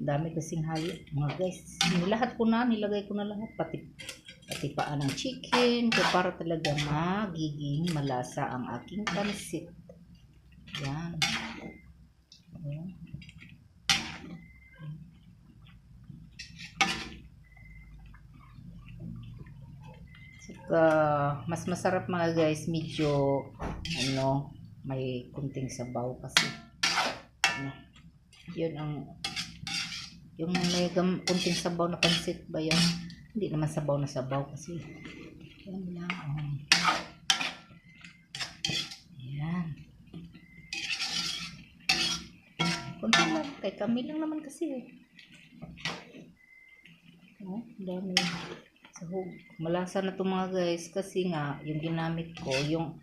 Dami kasing hayo mga guys. Lahat ko na, nilagay ko na lahat. Pati paan ng chicken. Para talaga magiging malasa ang aking pansit. Yan. Ayan. Saka, mas masarap mga guys, medyo may kunting sabaw kasi yun yung may kunting sabaw na pansit ba yun, hindi naman sabaw na sabaw kasi yan lang. Yan, kunti lang kay kami lang naman kasi dami. So, malasa na to mga guys kasi nga yung ginamit ko yung